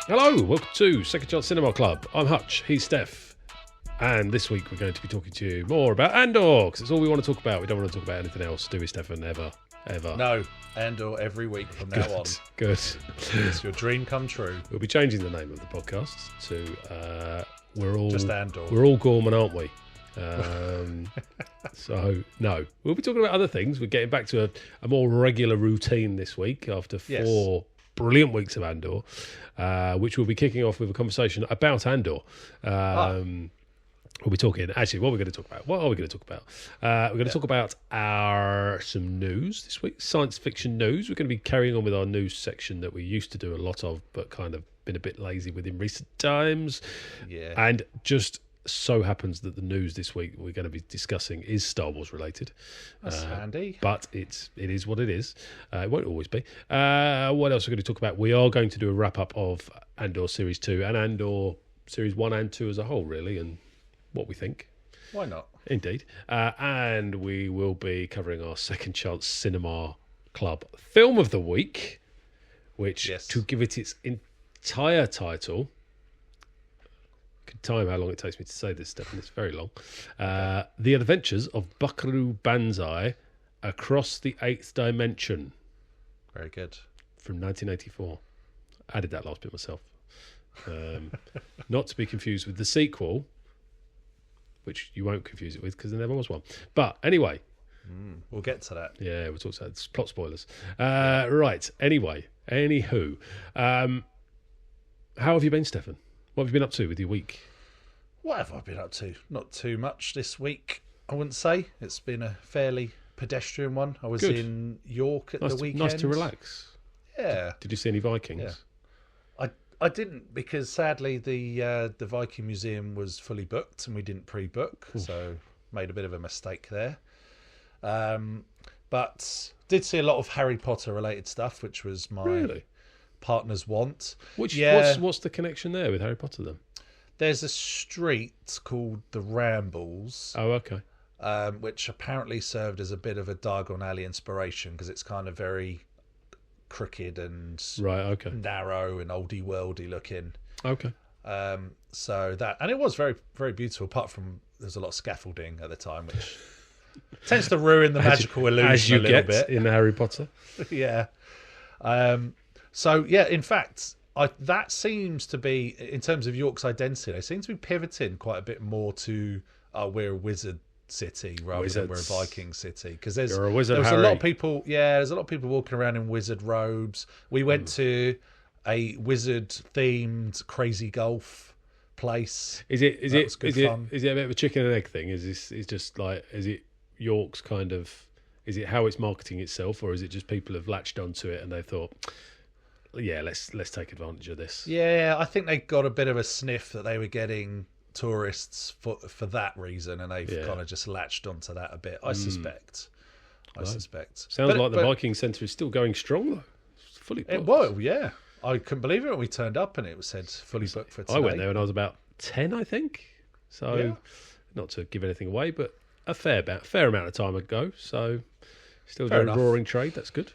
Hello, welcome to Second Chance Cinema Club. I'm Hutch, he's Steph, and this week we're going to be talking to you more about Andor, because it's all we want to talk about. We don't want to talk about anything else, do we, Stefan? Ever. No, Andor every week from now on. Good. It's your dream come true. We'll be changing the name of the podcast to Just Andor. We're all Gorman, aren't we? So, no. We'll be talking about other things. We're getting back to a more regular routine this week after four brilliant weeks of Andor, which we'll be kicking off with a conversation about Andor. We'll be talking, actually, what are we going to talk about? What are we going to talk about? We're going to talk about some news this week, science fiction news. We're going to be carrying on with our news section that we used to do a lot of, but kind of been a bit lazy with in recent times. Yeah. And just so happens that the news this week we're going to be discussing is Star Wars related. That's handy. But it is what it is. It won't always be. What else are we going to talk about? We are going to do a wrap-up of Andor Series 2 and Andor Series 1 and 2 as a whole, really, and what we think. Why not? Indeed. And we will be covering our Second Chance Cinema Club Film of the Week, which, to give it its entire title... Could time how long it takes me to say this stuff, and it's very long. The Adventures of Buckaroo Banzai Across the Eighth Dimension. Very good. From 1984. Added that last bit myself. Not to be confused with the sequel, which you won't confuse it with because there never was one. But anyway. We'll get to that. Yeah, we'll talk to that. It's plot spoilers. Right. Anyway. Anywho. How have you been, Stefan? What have you been up to with your week? What have I been up to? Not too much this week, I wouldn't say. It's been a fairly pedestrian one. I was in York at the weekend. Nice to relax. Yeah. Did you see any Vikings? Yeah. I didn't, because sadly the Viking Museum was fully booked and we didn't pre-book, so made a bit of a mistake there. But did see a lot of Harry Potter related stuff, which was my partner's want. What's the connection there with Harry Potter then? There's a street called the Rambles. Oh, okay. Which apparently served as a bit of a Diagon Alley inspiration, because it's kind of very crooked and narrow and oldie worldy looking. Okay. So that, and it was very, very beautiful, apart from there's a lot of scaffolding at the time, which tends to ruin the magical illusion a little bit in Harry Potter. Yeah. So, yeah, in fact, that seems to be, in terms of York's identity, they seem to be pivoting quite a bit more to we're a wizard city rather than we're a Viking city. Because there's a lot of people, there's a lot of people walking around in wizard robes. We went to a wizard-themed crazy golf place. Is it a bit of a chicken and egg thing? Is it York's kind of, is it how it's marketing itself, or is it just people have latched onto it and they thought, yeah, let's take advantage of this? Yeah, I think they got a bit of a sniff that they were getting tourists for that reason, and they've kind of just latched onto that a bit. I suspect. Sounds like the Viking Centre is still going strong though. It's fully booked. Well, yeah. I couldn't believe it when we turned up and it was said fully booked for today. I went there when I was about 10, I think. So, not to give anything away, but a fair amount of time ago. So, still doing roaring trade. That's good.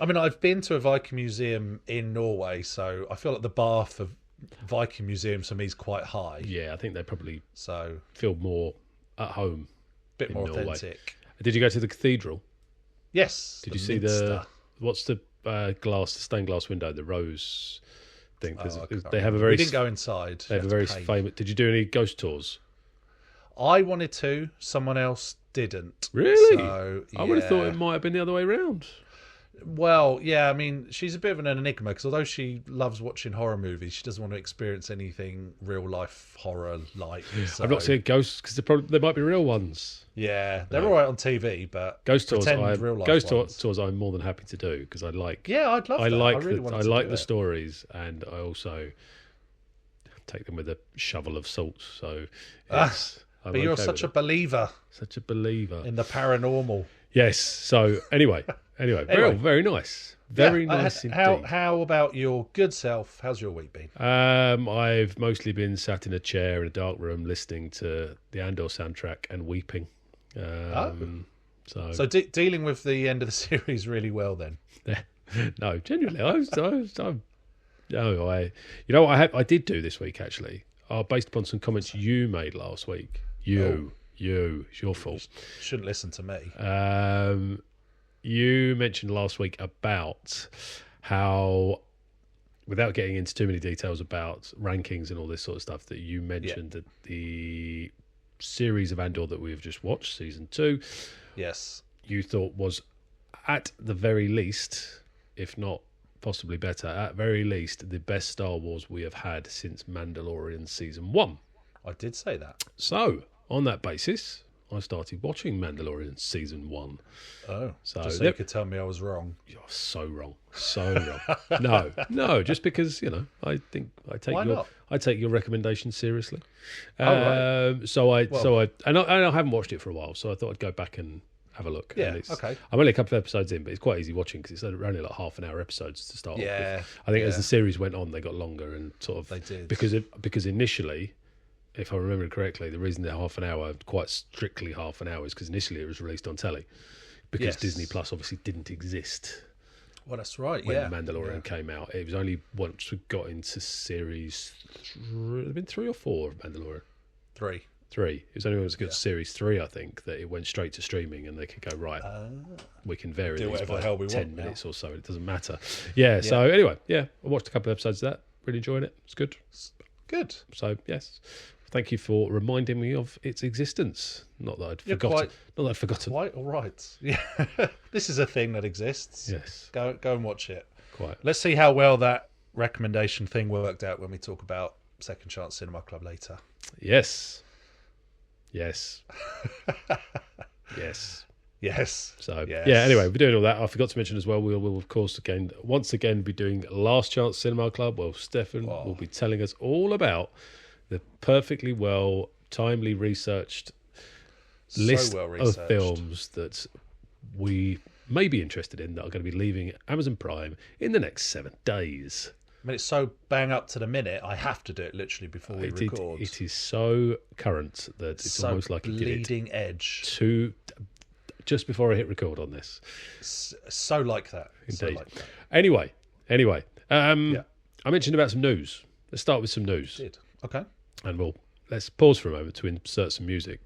I mean, I've been to a Viking museum in Norway, so I feel like the bar for Viking museums for me is quite high. Yeah, I think they probably feel more at home. Bit more Norway. Authentic. Did you go to the cathedral? Yes. Did you see what's the stained glass window, the rose thing? They have a very. We didn't go inside. They have a very famous. Did you do any ghost tours? I wanted to. Someone else didn't. Really? So, I would have thought it might have been the other way around. Well, yeah, I mean, she's a bit of an enigma, because although she loves watching horror movies, she doesn't want to experience anything real-life horror-like. So. I've not seen ghosts, because they might be real ones. Yeah, they're all right on TV, but ghost tours I'm more than happy to do, because I like... Yeah, I'd love that. I like the stories, and I also take them with a shovel of salt, so... But you're such a believer. Such a believer. In the paranormal. Yes, so anyway, very nice. Very nice indeed. How about your good self? How's your week been? I've mostly been sat in a chair in a dark room listening to the Andor soundtrack and weeping. So dealing with the end of the series really well then. No, genuinely, I'm No, you know what I did do this week actually, based upon some comments you made last week. It's your fault. Shouldn't listen to me. You mentioned last week about how, without getting into too many details about rankings and all this sort of stuff, that you mentioned that the series of Andor that we've just watched, season 2, yes, you thought was at the very least, if not possibly better, at very least the best Star Wars we have had since Mandalorian season 1. I did say that. So on that basis, I started watching Mandalorian season 1. Oh, so you could tell me I was wrong. You're so wrong, so wrong. No, just because I think I take your recommendation seriously. Right. I haven't watched it for a while, so I thought I'd go back and have a look. Yeah, okay. I'm only a couple of episodes in, but it's quite easy watching because it's only like half-an-hour episodes to start off with. I think as the series went on, they got longer and sort of they did because initially, if I remember correctly, the reason they're half an hour, quite strictly half an hour, is because initially it was released on telly. Because Disney Plus obviously didn't exist. Well, that's right, when The Mandalorian came out. It was only once we got into series... There have been 3 or 4 of Mandalorian? 3. It was only when it got to series 3, I think, that it went straight to streaming and they could go, right, we can vary these by 10 minutes or so. It doesn't matter. So anyway, I watched a couple of episodes of that. Really enjoyed it. It's good. Good. So, yes. Thank you for reminding me of its existence. Not that I'd forgotten. Not that I'd forgotten. Quite all right. Yeah, this is a thing that exists. Yes. Go and watch it. Quite. Let's see how well that recommendation thing worked out when we talk about Second Chance Cinema Club later. Yes. So anyway, we're doing all that. I forgot to mention as well, we will of course once again be doing Last Chance Cinema Club. Well, Stefan will be telling us all about the perfectly timely researched list of films that we may be interested in that are going to be leaving Amazon Prime in the next 7 days. I mean, it's so bang up to the minute, I have to do it literally before we record. It is so current that it's so almost like bleeding edge. Just before I hit record on this. So like that. Indeed. So like that. Anyway. I mentioned about some news. Let's start with some news. Did. Okay. And let's pause for a moment to insert some music.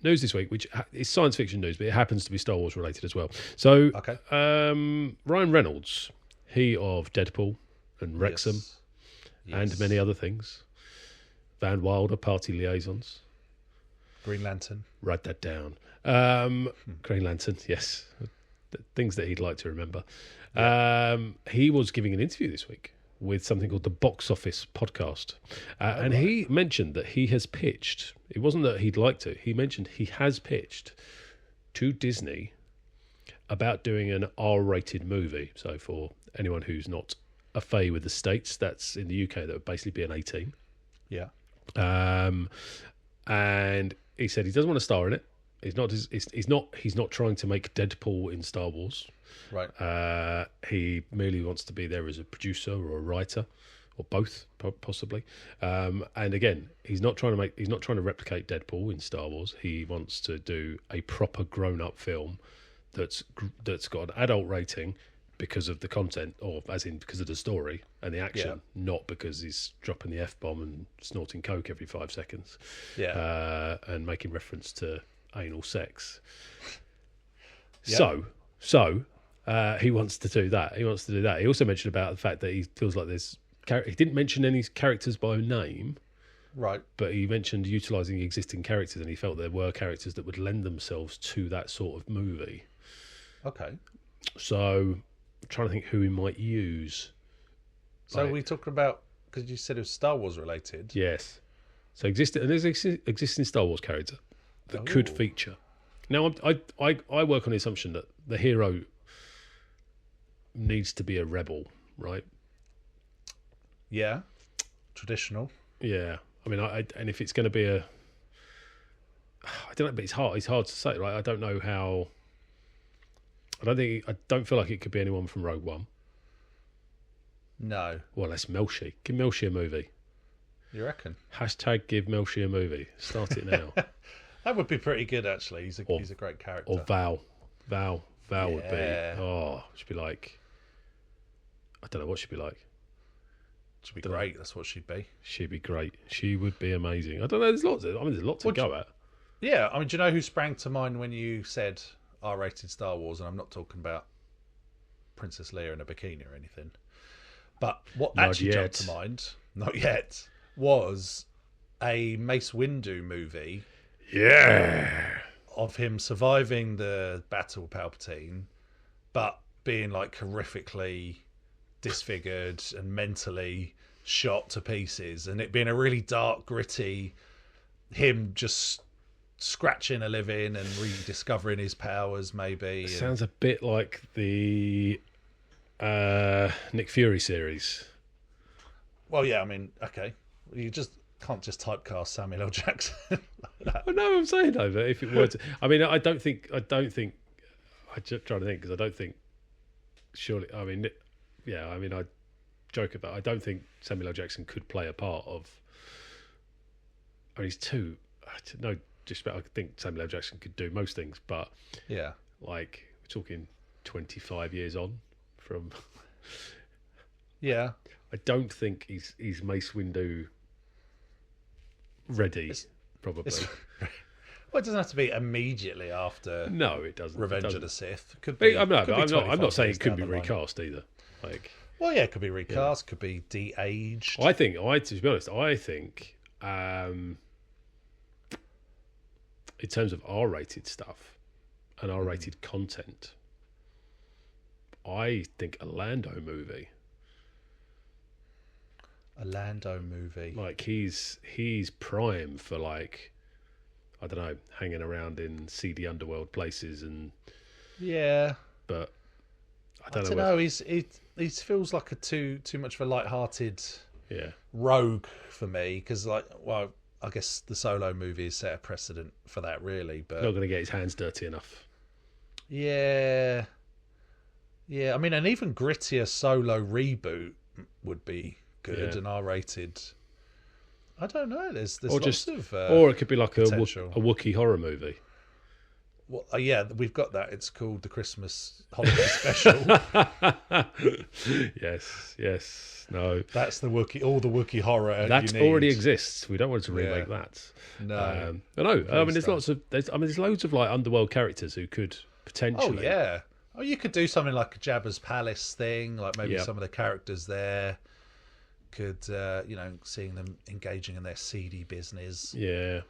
News this week, which is science fiction news, but it happens to be Star Wars related as well. So, Ryan Reynolds, he of Deadpool and Wrexham and many other things, Van Wilder, Party Liaisons, Green Lantern. Write that down. Green Lantern, yes. Things that he'd like to remember. He was giving an interview this week with something called the Box Office Podcast. And he mentioned that he has pitched, it wasn't that he'd like to, he mentioned he has pitched to Disney about doing an R-rated movie. So for anyone who's not au fait with the States, that's in the UK, that would basically be an 18. Yeah. And he said he doesn't want to star in it. He's not trying to make Deadpool in Star Wars. Right. He merely wants to be there as a producer or a writer, or both, possibly. And again, he's not trying to replicate Deadpool in Star Wars. He wants to do a proper grown-up film that's got an adult rating because of the content, or as in because of the story and the action, not because he's dropping the F-bomb and snorting coke every 5 seconds, and making reference to anal sex. So he wants to do that. He also mentioned about the fact that he feels like he didn't mention any characters by name, right? But he mentioned utilising existing characters, and he felt there were characters that would lend themselves to that sort of movie. Okay. So I'm trying to think who he might use. So we talked about, because you said it was Star Wars related. Yes. So there's an existing Star Wars character that could feature. Now I work on the assumption that the hero needs to be a rebel, right? Yeah. Traditional. Yeah. I mean, and if it's going to be I don't know, but it's hard to say, right? I don't know how. I don't feel like it could be anyone from Rogue One. No. Well, that's Melshi. Give Melshi a movie. You reckon? #, give Melshi a movie. Start it now. That would be pretty good, actually. He's a great character. Or Val. Val would be. Oh, she'd be like, I don't know what she'd be like. She'd be great. That's what she'd be. She'd be great. She would be amazing. I don't know. There's lots. There's a lot to go at. Yeah, I mean, do you know who sprang to mind when you said R-rated Star Wars? And I'm not talking about Princess Leia in a bikini or anything. But what actually jumped to mind, not yet, was a Mace Windu movie. Yeah. Of him surviving the Battle of Palpatine, but being like horrifically disfigured and mentally shot to pieces, and it being a really dark, gritty, him just scratching a living and rediscovering his powers, maybe. Sounds a bit like the Nick Fury series. Well, yeah, I mean, okay, you just can't just typecast Samuel L. Jackson like that. Well, no, I'm saying though that if it were to, I mean, I don't think. I'm just trying to think because I don't think. Surely, I mean, yeah, I mean, I joke about. I don't think Samuel L. Jackson could play a part of. I mean, he's too. No, just about. I think Samuel L. Jackson could do most things, but yeah, like we're talking 25 years on from. Yeah, I don't think he's Mace Windu ready. Probably. Well, it doesn't have to be immediately after. No, it doesn't. Revenge of the Sith. Could be. I'm not saying it could be recast either. Like, well, yeah, it could be recast. Could be de-aged. To be honest, I think in terms of R-rated stuff and R-rated content, I think a Lando movie. Like he's prime for like, I don't know, hanging around in seedy underworld places and yeah. But I don't know. He feels like a too much of a light-hearted yeah rogue for me because I guess the Solo movie has set a precedent for that really. But not going to get his hands dirty enough. Yeah. I mean, an even grittier Solo reboot would be good and R-rated. I don't know. There's or lots just, of or it could be like a Wookiee horror movie. Well, yeah, we've got that. It's called the Christmas Holiday Special. Yes, no. That's the Wookiee, all the Wookiee horror. That already exists. We don't want to remake that. No, I mean, there's loads of like underworld characters who could potentially. Oh yeah. Oh, you could do something like a Jabba's Palace thing, like maybe some of the characters there. Could seeing them engaging in their seedy business. Yeah.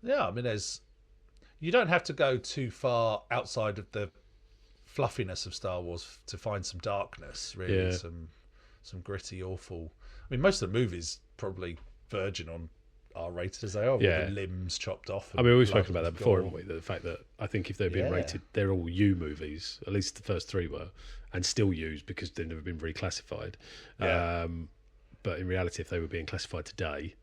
I mean, you don't have to go too far outside of the fluffiness of Star Wars to find some darkness. Really, some gritty, awful. I mean, most of the movies probably verging on R-rated as they are, with the limbs chopped off. I mean, we've spoken about that before, haven't we? The fact that I think if they've been rated, they're all U movies. At least the first three were, and still U's because they've never been reclassified. Yeah. But in reality, if they were being classified today,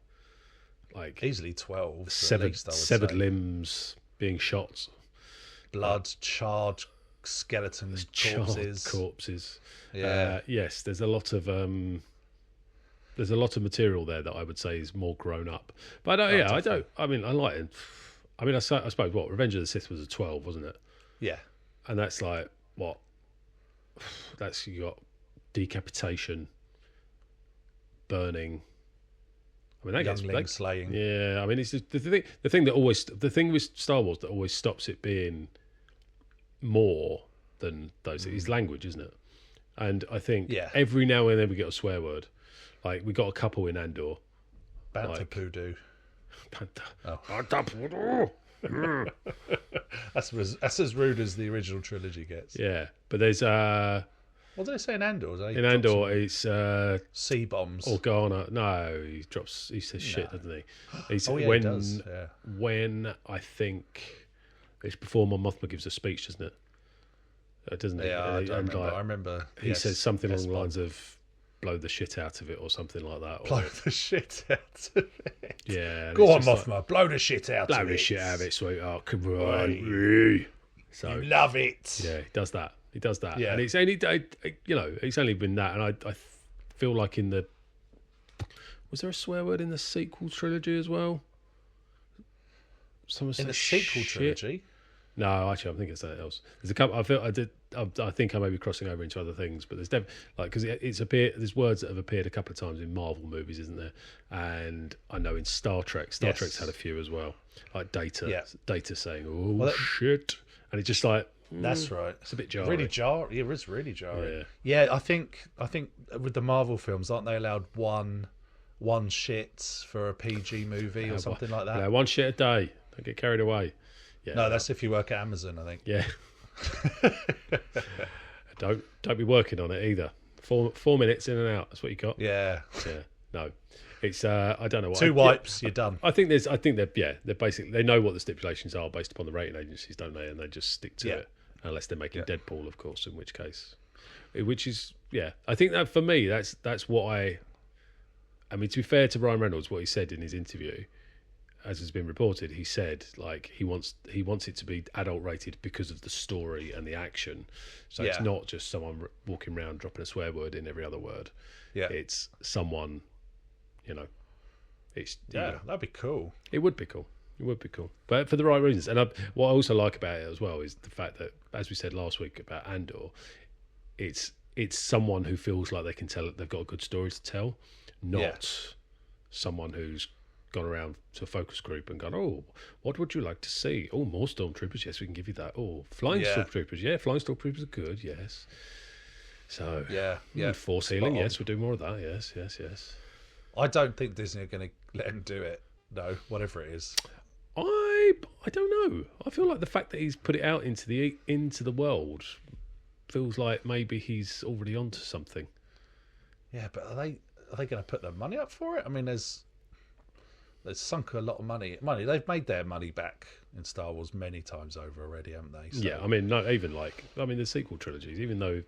like easily 12, severed limbs being shot, blood, charred skeleton corpses. Yeah. Yes, there's a lot of material there that I would say is more grown up. But I don't. I mean, I like it. I mean, I suppose Revenge of the Sith was a 12, wasn't it? Yeah. And that's like what? That's you got decapitation. Burning. I mean, that gets slaying. Yeah, I mean, it's just the thing with Star Wars that always stops it being more than those is language, isn't it? And I think every now and then we get a swear word. Like we got a couple in Andor. Banta Poodoo. Banta Poodoo. That's as rude as the original trilogy gets. Yeah, but there's what did they say in Andor? In Andor, it's sea bombs. Organa. No, he says shit, doesn't he? He does. Yeah. When I think it's before Mon Mothma gives a speech, doesn't it? Doesn't he? Yeah, I remember. He says something along the lines of "blow the shit out of it" or something like that. Blow the shit out of it. Yeah. Go on, Mothma. Blow the shit out of it. Blow the shit out of it, sweetheart. Come on. So you love it. Yeah, he does that. Yeah. And it's only, it's only been that. And I feel like was there a swear word in the sequel trilogy as well? In the sequel trilogy? No, actually, I'm thinking of something else. There's a couple. I I think I may be crossing over into other things, but there's because there's words that have appeared a couple of times in Marvel movies, isn't there? And I know in Star Trek's had a few as well, like Data saying "oh shit," and it's just like that's right. It's a bit jarring. Really jarring. It was really jarring. Yeah, I think with the Marvel films, aren't they allowed one shit for a PG movie or something like that? Yeah, one shit a day. Don't get carried away. Yeah, no, that's if you work at Amazon, I think. Yeah. Don't be working on it either. 4 minutes in and out. That's what you got. Yeah. No, it's I don't know what. 2 wipes, you're done. I think they're basically, they know what the stipulations are based upon the rating agencies, don't they? And they just stick to it, unless they're making Deadpool, of course. In which case, I think that for me, that's what I mean. To be fair to Ryan Reynolds, what he said in his interview, as has been reported, he said like he wants it to be adult rated because of the story and the action. So it's not just someone walking around dropping a swear word in every other word. Yeah, it's someone, it's that'd be cool. It would be cool. But for the right reasons. And what I also like about it as well is the fact that, as we said last week about Andor, it's someone who feels like they can tell it. They've got a good story to tell, not someone who's gone around to a focus group and gone, oh, what would you like to see? Oh, more stormtroopers. Yes, we can give you that. Oh, flying stormtroopers. Yeah, flying stormtroopers are good. Yes. So force healing. Yes, we'll do more of that. Yes. I don't think Disney are going to let him do it. No, whatever it is. I don't know. I feel like the fact that he's put it out into the world feels like maybe he's already onto something. Yeah, but are they going to put their money up for it? I mean, they've sunk a lot of money. They've made their money back in Star Wars many times over already, haven't they? So, yeah, I mean, not even the sequel trilogies, even though,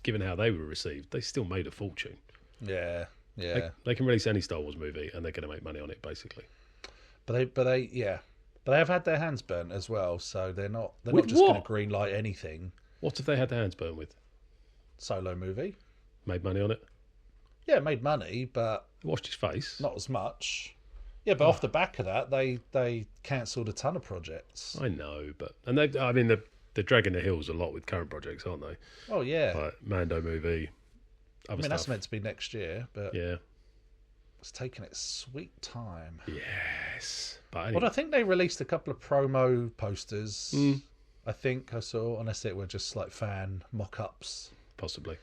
given how they were received, they still made a fortune. Yeah. They can release any Star Wars movie and they're going to make money on it, basically. But they have had their hands burnt as well, so they're not just going to greenlight anything. What have they had their hands burnt with? Solo movie. Made money on it? Yeah, made money, but washed his face. Not as much. Yeah, but off the back of that, they cancelled a ton of projects. I know, but they're dragging their heels a lot with current projects, aren't they? Oh yeah, like Mando movie. That's meant to be next year, but yeah, it's taking its sweet time. Yes, but I think they released a couple of promo posters. I think I saw, unless it were just like fan mock-ups, possibly.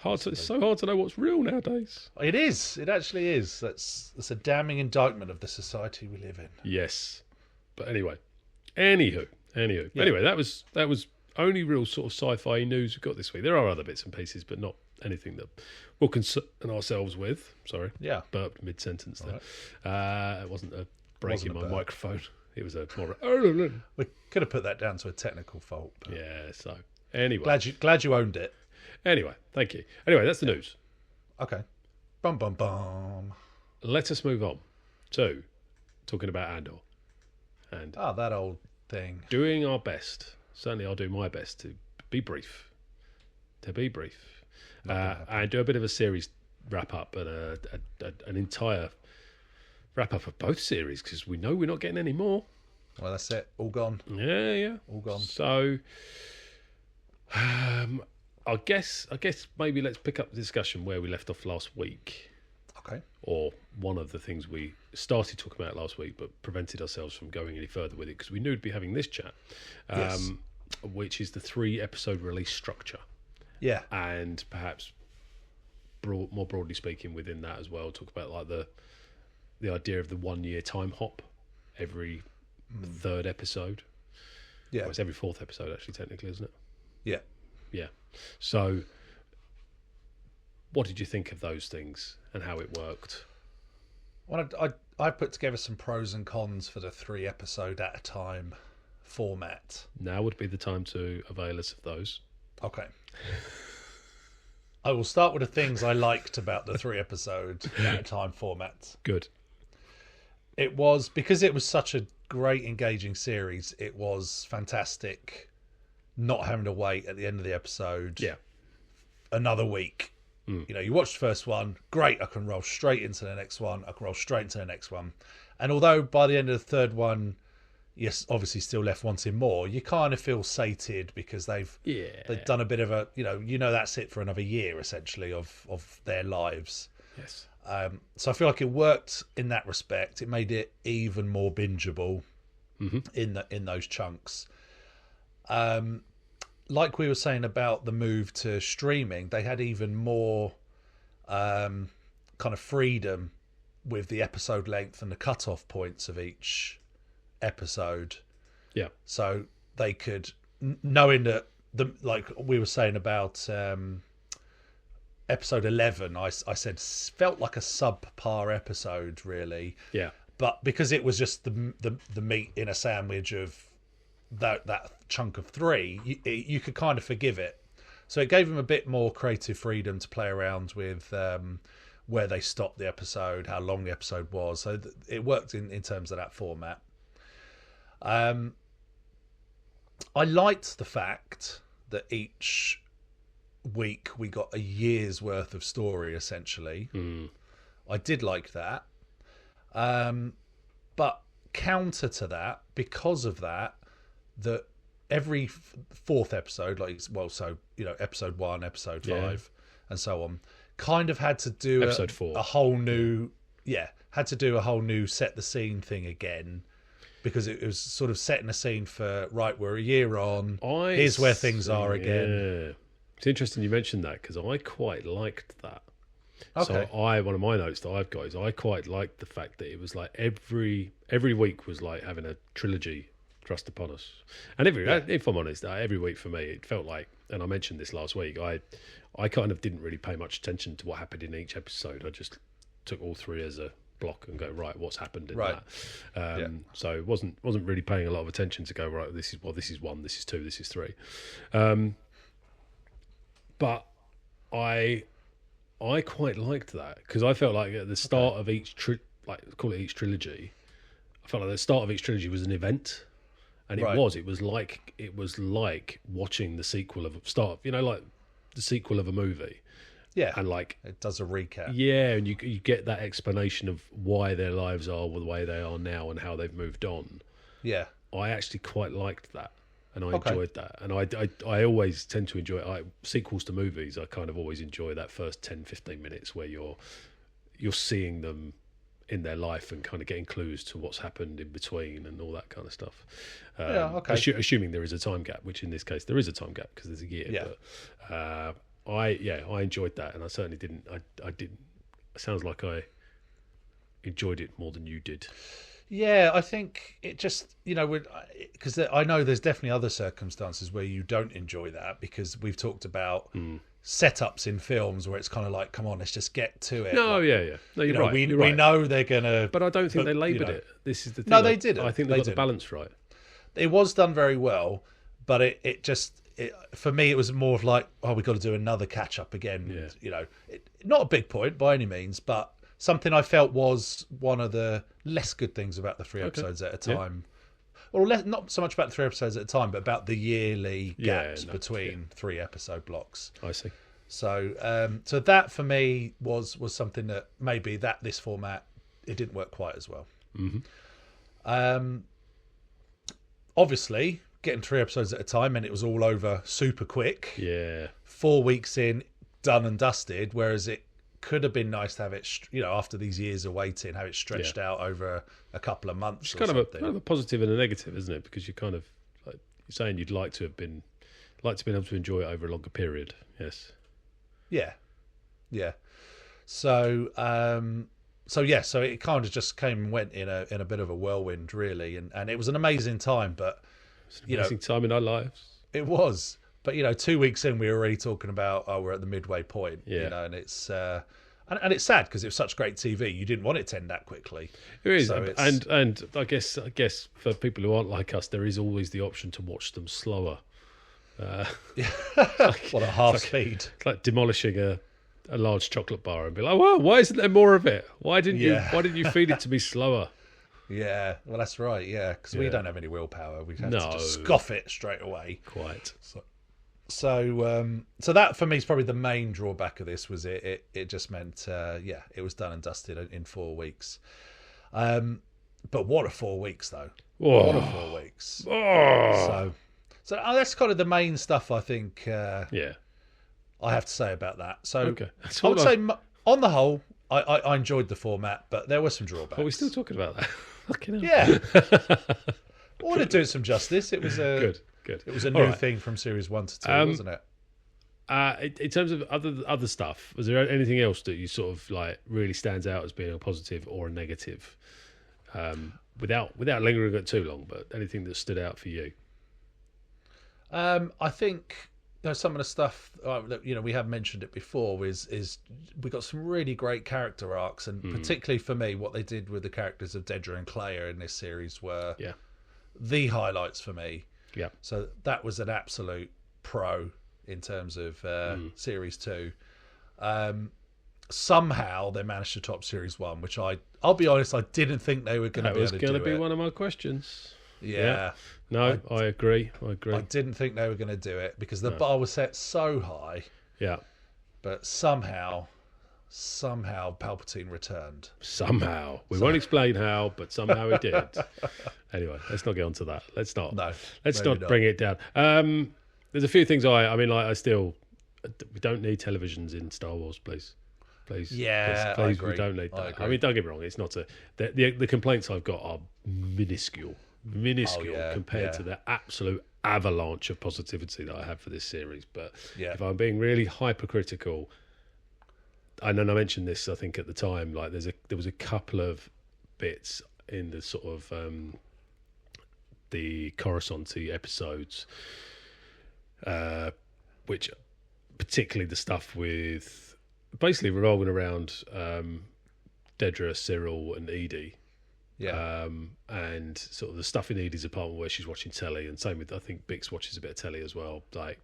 It's so hard to know what's real nowadays. It is. It actually is. That's a damning indictment of the society we live in. Yes, but anyway, anyway, that was only real sort of sci-fi news we got this week. There are other bits and pieces, but not anything that we'll concern ourselves with. Sorry, burped mid-sentence there. Right. It wasn't a break in my microphone. It was more. We could have put that down to a technical fault. But... Yeah. So anyway, glad you owned it. Anyway, thank you. Anyway, that's the news. Okay. Bum, bum, bum. Let us move on to talking about Andor. And that old thing. Doing our best. Certainly I'll do my best to be brief. And do a bit of a series wrap-up and an entire wrap-up of both series, because we know we're not getting any more. Well, that's it. All gone. Yeah. All gone. So... I guess maybe let's pick up the discussion where we left off last week. Okay. Or one of the things we started talking about last week but prevented ourselves from going any further with it because we knew we'd be having this chat, which is the 3-episode release structure. Yeah. And perhaps more broadly speaking within that as well, talk about like the idea of the 1-year time hop every third episode. Yeah. Well, it's every 4th episode actually, technically, isn't it? Yeah. Yeah. So, what did you think of those things and how it worked? Well, I put together some pros and cons for the 3-episode at a time format. Now would be the time to avail us of those. Okay. I will start with the things I liked about the 3-episode at a time format. Good. It was, because it was such a great engaging series, it was fantastic not having to wait at the end of the episode another week. You watch the first one, great, I can roll straight into the next one, and although by the end of the third one you're obviously still left wanting more. You kind of feel sated because they've done a bit of a that's it for another year essentially of their lives. Yes. So I feel like it worked in that respect. It made it even more bingeable in those chunks. Like we were saying about the move to streaming, they had even more kind of freedom with the episode length and the cutoff points of each episode. Yeah. So they could, knowing that like we were saying about episode 11, I said felt like a subpar episode really. Yeah. But because it was just the meat in a sandwich of that chunk of 3, you could kind of forgive it. So it gave them a bit more creative freedom to play around with where they stopped the episode, how long the episode was. So it worked in terms of that format. I liked the fact that each week we got a year's worth of story, essentially. I did like that. But counter to that, because of that every fourth episode, episode 1, episode 5, and so on, kind of had to do episode 4. a whole new, had to do a whole new set the scene thing again. Because it was sort of setting a scene for, right, we're a year on, here's where things are again. Yeah. It's interesting you mentioned that, because I quite liked that. Okay. So one of my notes that I've got is I quite liked the fact that it was like every week was like having a trilogy thrust upon us. And if I'm honest, every week for me, it felt like, and I mentioned this last week, I kind of didn't really pay much attention to what happened in each episode. I just took all 3 as a block and go, right, what's happened in that. So wasn't really paying a lot of attention to go, right, this is 1, this is 2, this is 3. But I quite liked that, because I felt like at the start of each call it each trilogy, I felt like the start of each trilogy was an event, and it was like watching the sequel of like the sequel of a movie. Yeah, and like it does a recap. Yeah, and you get that explanation of why their lives are the way they are now and how they've moved on. Yeah, I actually quite liked that, and I enjoyed that. And I always tend to enjoy sequels to movies. I kind of always enjoy that first 10-15 minutes where you're seeing them in their life and kind of getting clues to what's happened in between and all that kind of stuff. Assuming there is a time gap, which in this case there is a time gap because there's a year. Yeah. But, I enjoyed that, and I certainly didn't. I didn't. It sounds like I enjoyed it more than you did. Yeah, I think it just because I know there's definitely other circumstances where you don't enjoy that, because we've talked about setups in films where it's kind of like, come on, let's just get to it. No, like, yeah. No, you're right. We know they're gonna, but I don't think they laboured it. This is the thing. No, they didn't. I think they got the balance right. It was done very well, but it just. For me, it was more of like, we've got to do another catch up again. Yeah. Not a big point by any means, but something I felt was one of the less good things about the 3 episodes at a time. Or not so much about the 3 episodes at a time, but about the yearly gaps between 3 episode blocks. I see. So, so that for me was something that maybe this format, it didn't work quite as well. Obviously, getting 3 episodes at a time, and it was all over super quick. Yeah. 4 weeks in, done and dusted. Whereas it could have been nice to have it, after these years of waiting, have it stretched out over a couple of months. It's kind of a positive and a negative, isn't it? Because you kind of like you're saying you'd like to be able to enjoy it over a longer period. Yes. Yeah. Yeah. So, so it kind of just came and went in a bit of a whirlwind, really, and it was an amazing time, but. It's an amazing time in our lives. It was. But, 2 weeks in, we were already talking about, we're at the midway point. Yeah. And it's and it's sad because it was such great TV. You didn't want it to end that quickly. It is. So and I guess for people who aren't like us, there is always the option to watch them slower. What, at half speed? It's like demolishing a large chocolate bar and be like, well, why isn't there more of it? Why didn't you feed it to me slower? Yeah, well, that's right. Yeah, because we don't have any willpower. We have to just scoff it straight away. Quite. So that for me is probably the main drawback of this. Was it just meant it was done and dusted in 4 weeks. But what a 4 weeks, though. Oh. What a 4 weeks. Oh. So that's kind of the main stuff I think Yeah. I have to say about that. So Okay. I would say, on the whole, I enjoyed the format, but there were some drawbacks. Are we still talking about that? Fucking hell. Yeah. I want to do it some justice. It was a good. It was a new thing from series 1 to 2, wasn't it? In terms of other stuff, was there anything else that you sort of like really stands out as being a positive or a negative? Without lingering at too long, but anything that stood out for you? I think some of the stuff that we have mentioned it before is we got some really great character arcs, and particularly for me, what they did with the characters of Dedra and Clea in this series were the highlights for me. Yeah. So that was an absolute pro in terms of series 2. Somehow they managed to top series 1, which I'll be honest, I didn't think they were going to be able to do it. That was going to be one of my questions. Yeah. No, I agree. I didn't think they were going to do it because the bar was set so high. Yeah. But somehow Palpatine returned. Somehow. We won't explain how, but somehow he did. Anyway, let's not get onto that. Let's not bring it down. There's a few things I still, we don't need televisions in Star Wars, please. Yeah, please, I agree. we don't need that. I agree. I mean, don't get me wrong. It's not the complaints I've got are minuscule compared to the absolute avalanche of positivity that I have for this series. But if I'm being really hypercritical, and then I mentioned this, I think at the time, like there was a couple of bits in the sort of the Coruscant episodes, which particularly the stuff with basically revolving around Dedra, Cyril, and Edie. Yeah. And sort of the stuff in Edie's apartment where she's watching telly, and same with, I think Bix watches a bit of telly as well. Like,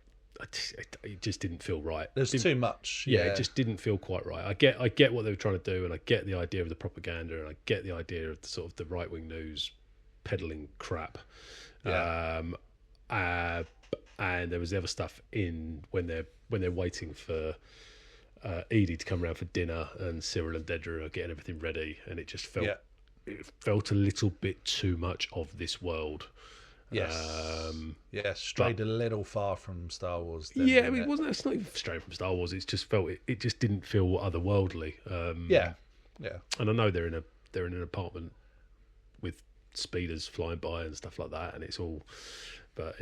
it just didn't feel right. There's too much. Yeah, it just didn't feel quite right. I get what they were trying to do, and I get the idea of the propaganda, and I get the idea of the sort of the right wing news peddling crap. Yeah. And there was the other stuff in when they're waiting for Edie to come around for dinner, and Cyril and Dedra are getting everything ready, and it just felt it felt a little bit too much of this world. Yes. Strayed a little far from Star Wars. Then, yeah, I mean, it's not even straight from Star Wars. It's just felt it just didn't feel otherworldly. Yeah. And I know they're in an apartment with speeders flying by and stuff like that, and it's all. But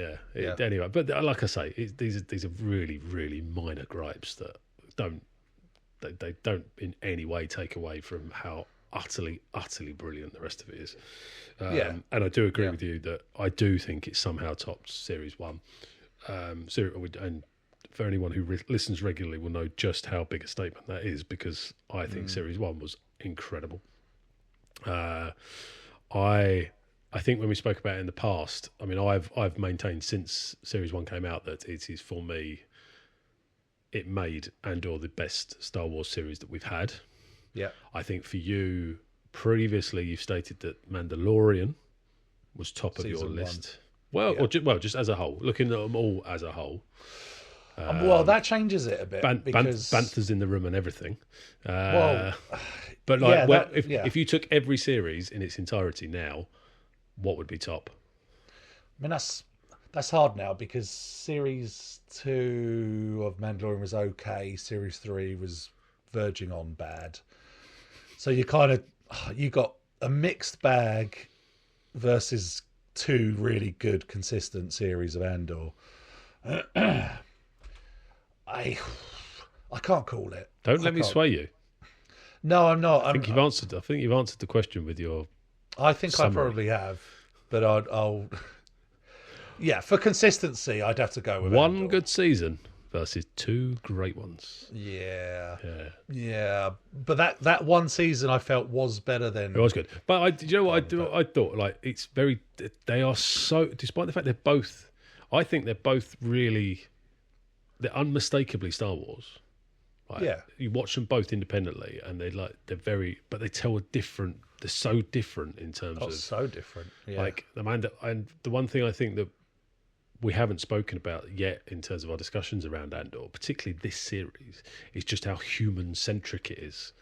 anyway. But like I say, these are really, really minor gripes that don't in any way take away from how utterly brilliant the rest of it is. And I do agree with you that I do think it somehow topped Series 1. And for anyone who listens regularly will know just how big a statement that is, because I think Series 1 was incredible. I think when we spoke about it in the past, I mean, I've maintained since Series 1 came out that it is, for me, it made Andor the best Star Wars series that we've had. Yeah. I think for you, previously, you've stated that Mandalorian was top of your list. Well, just as a whole, looking at them all as a whole. Well, that changes it a bit because Banther's in the room and everything. Well, but like, if you took every series in its entirety now, what would be top? I mean, that's hard now because Series 2 of Mandalorian was okay. Series 3 was verging on bad. So you got a mixed bag versus two really good, consistent series of Andor. I can't call it. Don't let me sway you. No, I'm not. I think you've answered the question with your. I think summary. I probably have, but I'll. Yeah, for consistency, I'd have to go with one Andor. Good season versus two great ones. Yeah. But that one season I felt was better than. It was good, but you know what I thought, like, it's very. They are so, despite the fact they're both. I think they're both really. They're unmistakably Star Wars. Like, you watch them both independently, and they're very, but they tell a different. They're so different in terms of so different. Yeah. Like and the one thing I think that we haven't spoken about yet in terms of our discussions around Andor, particularly this series, is just how human centric it is.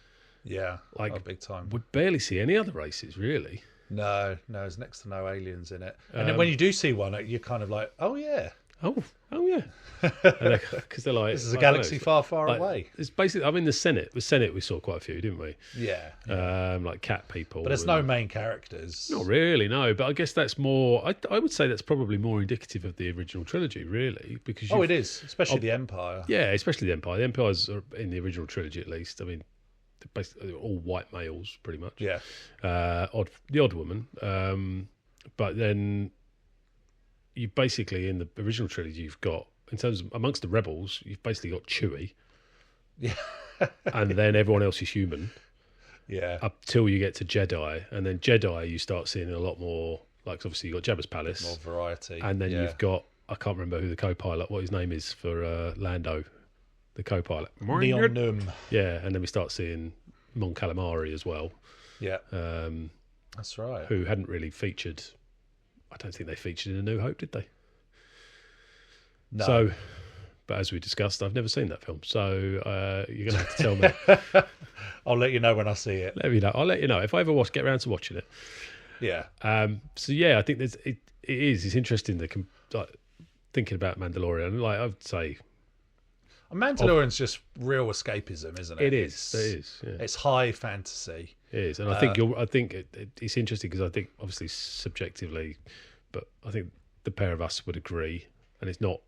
Yeah, like big time. We barely see any other races really. No, there's next to no aliens in it. And then when you do see one, you're kind of like, oh yeah, oh yeah, because they're like, this is a galaxy far, far like, away. It's basically, I mean, the Senate we saw quite a few, didn't we? Yeah. Like cat people, but there's no main characters. Not really, no. But I guess that's more. I would say that's probably more indicative of the original trilogy, really, because it is, especially the Empire. Yeah, especially the Empire. The Empire's in the original trilogy, at least. I mean, they're all white males, pretty much. Yeah. The odd woman, but then you basically in the original trilogy you've got, in terms of amongst the rebels, you've basically got Chewie. Yeah. And then everyone else is human. Yeah. Up till you get to Jedi, and then Jedi you start seeing a lot more. Like obviously you got Jabba's palace, more variety, and then you've got, I can't remember who the co-pilot, what his name is for Lando, the co-pilot. Neon Num. Yeah, and then we start seeing Mon Calamari as well. Yeah. That's right. Who hadn't really featured. I don't think they featured in A New Hope, did they? No. So, but as we discussed, I've never seen that film, so you're going to have to tell me. I'll let you know when I see it. Let me know. I'll let you know if I ever get around to watching it. Yeah. So yeah, I think it's interesting thinking about Mandalorian. Like I would say, Mandalorian's just real escapism, isn't it? It is. Yeah. It's high fantasy. It is, and I think it's interesting because I think obviously subjectively, but I think the pair of us would agree, and it's not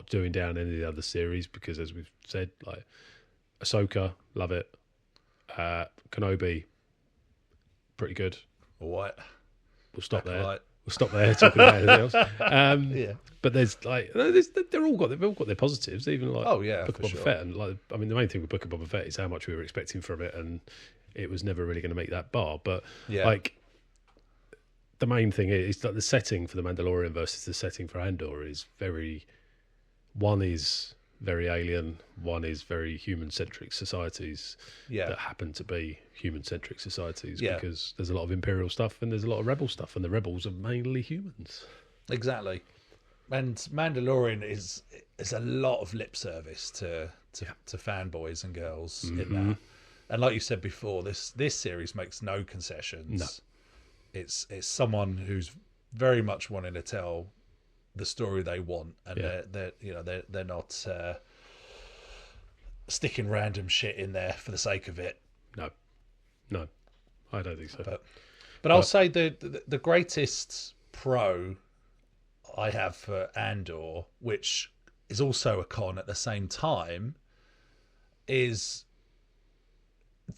doing down any of the other series because, as we've said, like Ahsoka, love it. Kenobi, pretty good. What? We'll stop there. Right. We'll stop there talking about anything else. Yeah. But they've all got their positives. Even like Book of Boba Fett, and like I mean the main thing with Book of Boba Fett is how much we were expecting from it, and it was never really going to meet that bar. But like the main thing is that the setting for the Mandalorian versus the setting for Andor is one is very alien, one is very human-centric societies that happen to be human-centric societies because there's a lot of Imperial stuff and there's a lot of Rebel stuff, and the Rebels are mainly humans. Exactly. And Mandalorian is a lot of lip service to fanboys and girls in that. And like you said before, this series makes no concessions. No. It's someone who's very much wanting to tell the story they want, and they're not sticking random shit in there for the sake of it. No, I don't think so. But I'll say the greatest pro I have for Andor, which is also a con at the same time, is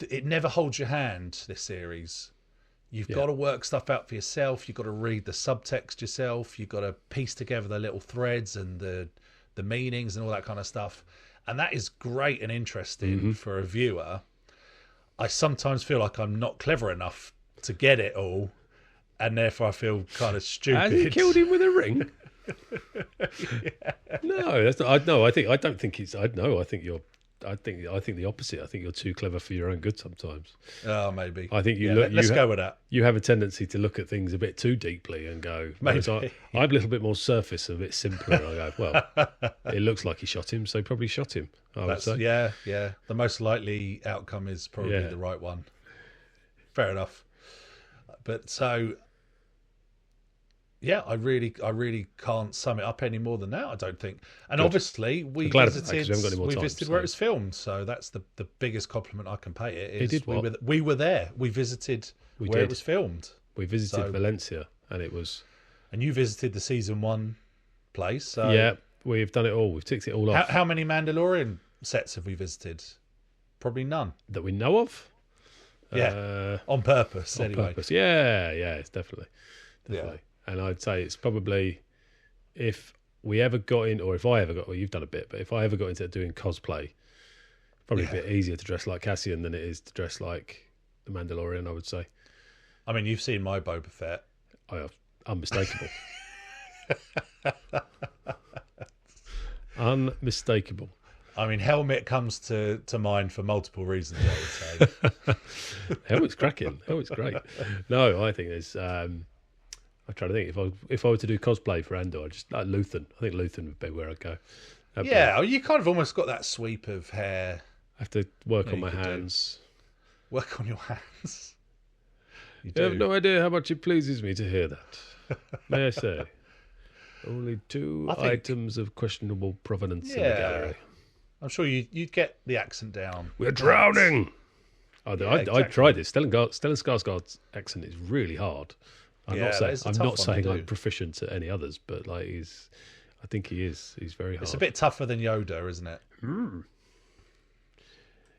it never holds your hand, this series. You've got to work stuff out for yourself. You've got to read the subtext yourself. You've got to piece together the little threads and the meanings and all that kind of stuff. And that is great and interesting for a viewer. I sometimes feel like I'm not clever enough to get it all, and therefore I feel kind of stupid. Has he killed him with a ring? No, that's not. I think the opposite. I think you're too clever for your own good sometimes. Oh, maybe. I think let's go with that. You have a tendency to look at things a bit too deeply and go, maybe. I'm a little bit more surface, a bit simpler. And I go, well, it looks like he shot him, so he probably shot him. I would say. Yeah. The most likely outcome is probably the right one. Fair enough. But so, yeah, I really can't sum it up any more than that, I don't think. And obviously, we visited where it was filmed, so that's the biggest compliment I can pay it. Is we were there. We visited where it was filmed. We visited Valencia, and it was. And you visited the season 1 place. So yeah, we've done it all. We've ticked it all off. How many Mandalorian sets have we visited? Probably none that we know of. Yeah, on purpose. Anyway. Yeah, it's definitely. Yeah. And I'd say it's probably, if we ever got in, or if I ever got, well, you've done a bit, but if I ever got into doing cosplay, probably a bit easier to dress like Cassian than it is to dress like the Mandalorian, I would say. I mean, you've seen my Boba Fett. I have. Unmistakable. Unmistakable. I mean, helmet comes to mind for multiple reasons, I would say. Helmet's cracking. Helmet's great. No, I think there's... I'm trying to think. If I were to do cosplay for Andor, just like Luthen. I think Luthen would be where I'd go. You kind of almost got that sweep of hair. I have to work on my hands. Work on your hands. You You have do. no idea how much it pleases me to hear that. May I say? Only two I think- items of questionable provenance in the Yeah. gallery. I'm sure you'd get the accent down. We're drowning! I exactly. tried this. Stellan Skarsgård's accent is really hard. I'm Yeah, not that saying is a I'm tough not one to saying do. I'm proficient at any others, but like I think he is. He's very hard. It's a bit tougher than Yoda, isn't it?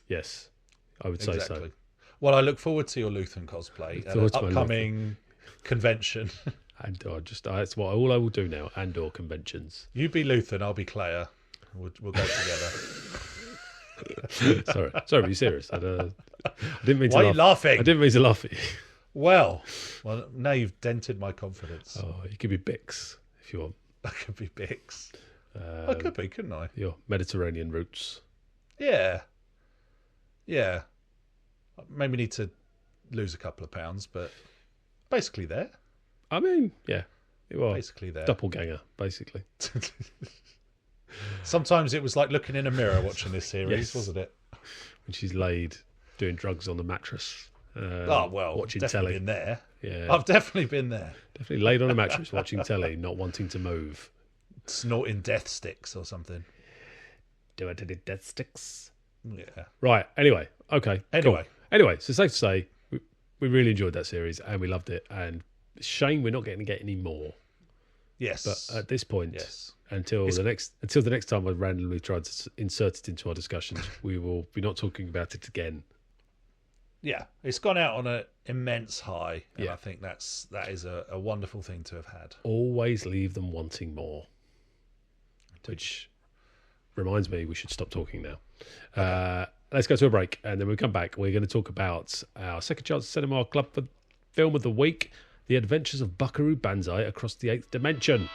Yes, I would say Exactly. so. Well, I look forward to your Luthen cosplay at an forward to my upcoming convention. Andor, that's what all I will do now. Andor conventions. You be Luthen, I'll be Clea. We'll go together. Sorry, be serious. I didn't mean to Why are laugh. you laughing? I didn't mean to laugh at you. Well, now you've dented my confidence. Oh, you could be Bix if you want. I could be Bix. I could be, couldn't I? Your Mediterranean roots. Yeah. Yeah. Maybe need to lose a couple of pounds, but basically there. I mean, yeah, well, Basically there. doppelganger, basically. Sometimes it was like looking in a mirror watching this series, Yes. wasn't it? When she's laid doing drugs on the mattress. definitely watching telly. been there. Yeah, I've definitely been there. definitely laid on a mattress watching telly, not wanting to move. Snorting death sticks or something. Do I do the death sticks? Yeah. Right. Anyway. Okay. Anyway. Cool. Anyway. So safe to say, we really enjoyed that series and we loved it. And shame we're not getting to get any more. Yes. But at this point, Yes. until the next time I randomly tried to insert it into our discussions, we will be not talking about it again. Yeah. It's gone out on an immense high. And Yeah. I think that is a wonderful thing to have had. Always leave them wanting more. Which reminds me, we should stop talking now. Let's go to a break, and then we'll come back. We're going to talk about our Second Chance Cinema Club for Film of the Week, The Adventures of Buckaroo Banzai Across the Eighth Dimension.